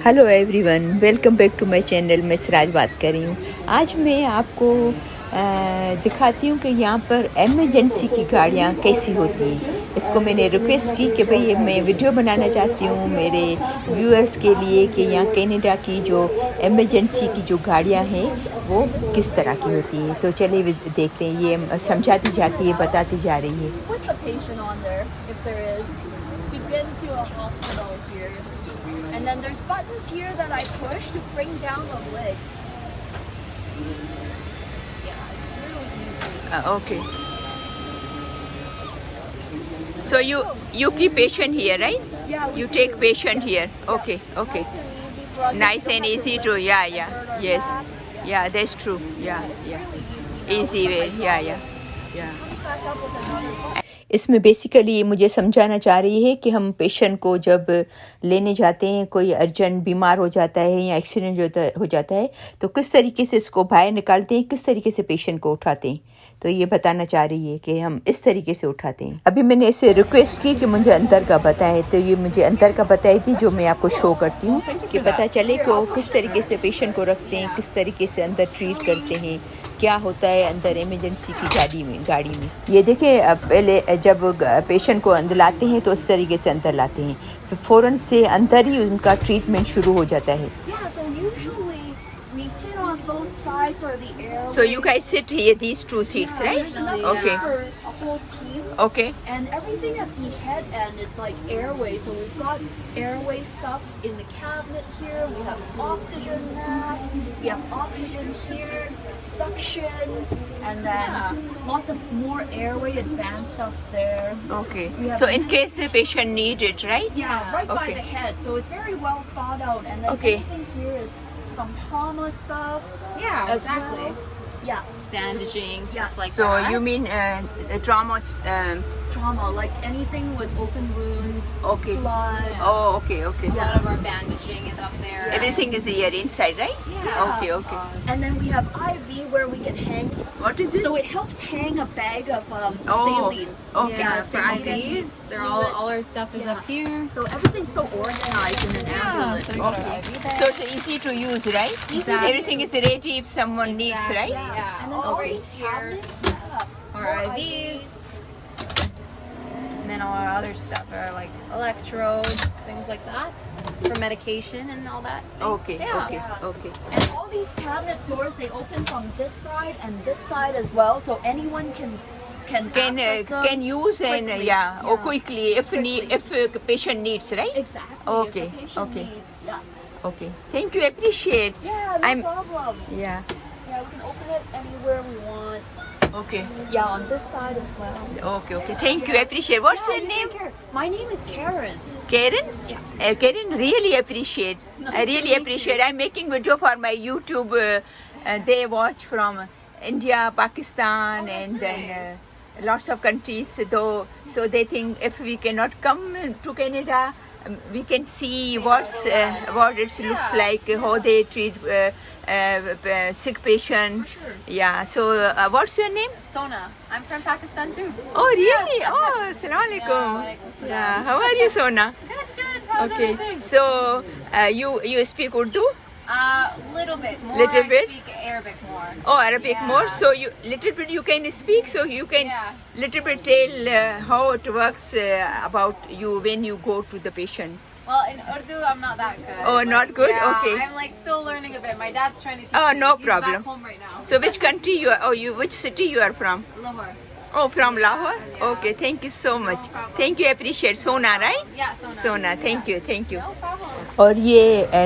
Hello everyone, welcome back to my channel. मैं सिराज बात कर रही हूँ। आज मैं आपको दिखाती हूँ कि यहाँ पर एमरजेंसी की गाड़ियाँ कैसी होती हैं। इसको मैंने रिक्वेस्ट की कि भाई मैं वीडियो बनाना चाहती हूँ मेरे व्यूअर्स के लिए कि यहाँ कनाडा की जो एमरजेंसी की जो गाड़ियाँ हैं वो किस तरह की होती है। तो चलिए देखते हैं। ये समझाती जाती है, बताती जा रही है। And then there's buttons here that I push to bring down the legs. Yeah, it's really easy. Okay. So you keep patient here, right? Yeah, we You do. take patient Yes. here. Yeah. Okay, okay. Nice and easy for us. Nice We don't and have easy to to, lift yeah, and yeah, hurt our yes, backs. yeah, that's true, yeah, It's yeah, really easy. easy way, yeah, yeah, yeah. Just comes back up with another button. इसमें basically ये मुझे समझाना चाह रही है कि हम patient को जब लेने जाते हैं, कोई अर्जेंट बीमार हो जाता है या एक्सीडेंट हो जाता है, तो किस तरीके से इसको बाहर निकालते हैं, किस तरीके से पेशेंट को उठाते हैं। तो ये बताना चाह रही है कि हम इस तरीके से उठाते हैं। अभी मैंने इसे रिक्वेस्ट की कि मुझे अंदर का बताएं, तो ये मुझे अंदर का बताई थी, जो मैं आपको शो करती हूँ कि पता चले कि किस तरीके से पेशेंट को रखते हैं, किस तरीके से अंदर ट्रीट करते हैं, क्या होता है अंदर इमरजेंसी की गाड़ी में। ये देखिए, पहले जब पेशेंट को अंदर लाते हैं तो इस तरीके से अंदर लाते हैं, फिर फ़ौरन से अंदर ही उनका ट्रीटमेंट शुरू हो जाता है। Yeah, so usually we sit on both sides or the airway. So you guys sit here, these two seats, Yeah, right? there's enough Okay. for a whole team. Okay. And everything at the head end is like airway. So we've got airway stuff in the cabinet here. We have oxygen mask. We have oxygen here, suction, and then lots of more airway advanced stuff there. Okay. We have- So in case the patient need it, right? Yeah, right by Okay. the head. So it's very well thought out. And then Okay. anything here is some trauma stuff. Yeah, as exactly. well. Yeah, Bandaging, stuff like So that. you mean trauma? trauma, like anything with open wounds, Okay. blood. Oh, okay, okay. A lot of our bandaging is up there. Everything is here inside, right? Yeah. Okay, okay. And then we have IV where we can hang. What is this? So it helps hang a bag of Oh, saline. okay. Yeah, for Okay. IVs, they're all our stuff is Yeah. up here. So everything's so organized in an ambulance. So we got our IV bag. So it's easy to use, right? Exactly. Everything is ready if someone needs, right? Yeah. And then all all right these here cabinets, are our IVs. And then all our other stuff are like electrodes, things like that, for medication and all that. Okay, Yeah. okay, okay. And all these cabinet doors, they open from this side and this side as well, so anyone can access them Can use and quickly. yeah, or quickly if patient needs, right? Exactly. Okay, If the patient okay. needs, yeah. Okay. Thank you. Appreciate. Yeah, no I'm- problem. Yeah. Yeah, we can open it anywhere we want. Okay. Yeah, on this side as well. Okay. Okay. Thank you. Appreciate. What's Yeah, your you name? take care. My name is Karen. Karen? Yeah. Karen, really appreciate. Nice I to really meet appreciate. I'm making video for my YouTube. They watch from India, Pakistan, Oh, that's and then nice. lots of countries. So they think if we cannot come to Canada, we can see what it looks like, how they treat sick patient. sure. Yeah. So what's your name? Sona. I'm from Pakistan too. Oh, really? Oh, assalamu alaikum. walaikum salam. Yeah. How are you, Sona? Good, good. How's Okay. everything? So you speak Urdu? Little bit more. Little bit? I speak Arabic more. Oh, Arabic Yeah. more. So you little bit you can speak. So you can Yeah. little bit tell how it works about you when you go to the patient. Well, in Urdu, I'm not that good. Oh, not Like, good? Yeah, Okay. I'm like still learning a bit. My dad's trying to teach Oh, me. no He's problem. back home right now. So which country you are? Oh, which city you are from? Lahore. Oh, from Lahore. Yeah. Okay, thank you so much. problem. Thank you, appreciate. Sona, right? Yeah, Sona. Sona, thank you, thank you. No problem. और ये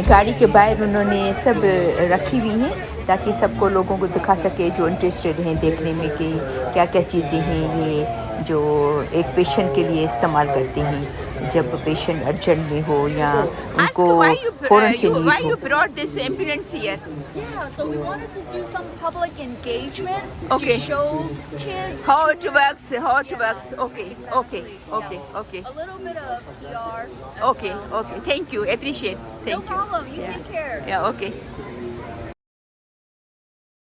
गाड़ी के बाहर उन्होंने सब रखी हुई हैं ताकि सबको लोगों को दिखा सके जो इंटरेस्टेड हैं देखने में कि क्या क्या चीज़ें हैं ये जो एक पेशेंट के लिए इस्तेमाल करते हैं जब पेशेंट अर्जेंट में हो या उनको फ़ौरन से need Yeah, so we wanted to do some public engagement Okay. to show kids How it works, how it Yeah, works. Okay, exactly. okay, okay, Yeah. okay. A little bit of PR. as Okay, well. okay. Thank you. Appreciate. No Thank you. problem. You Yeah. take care. Yeah, okay.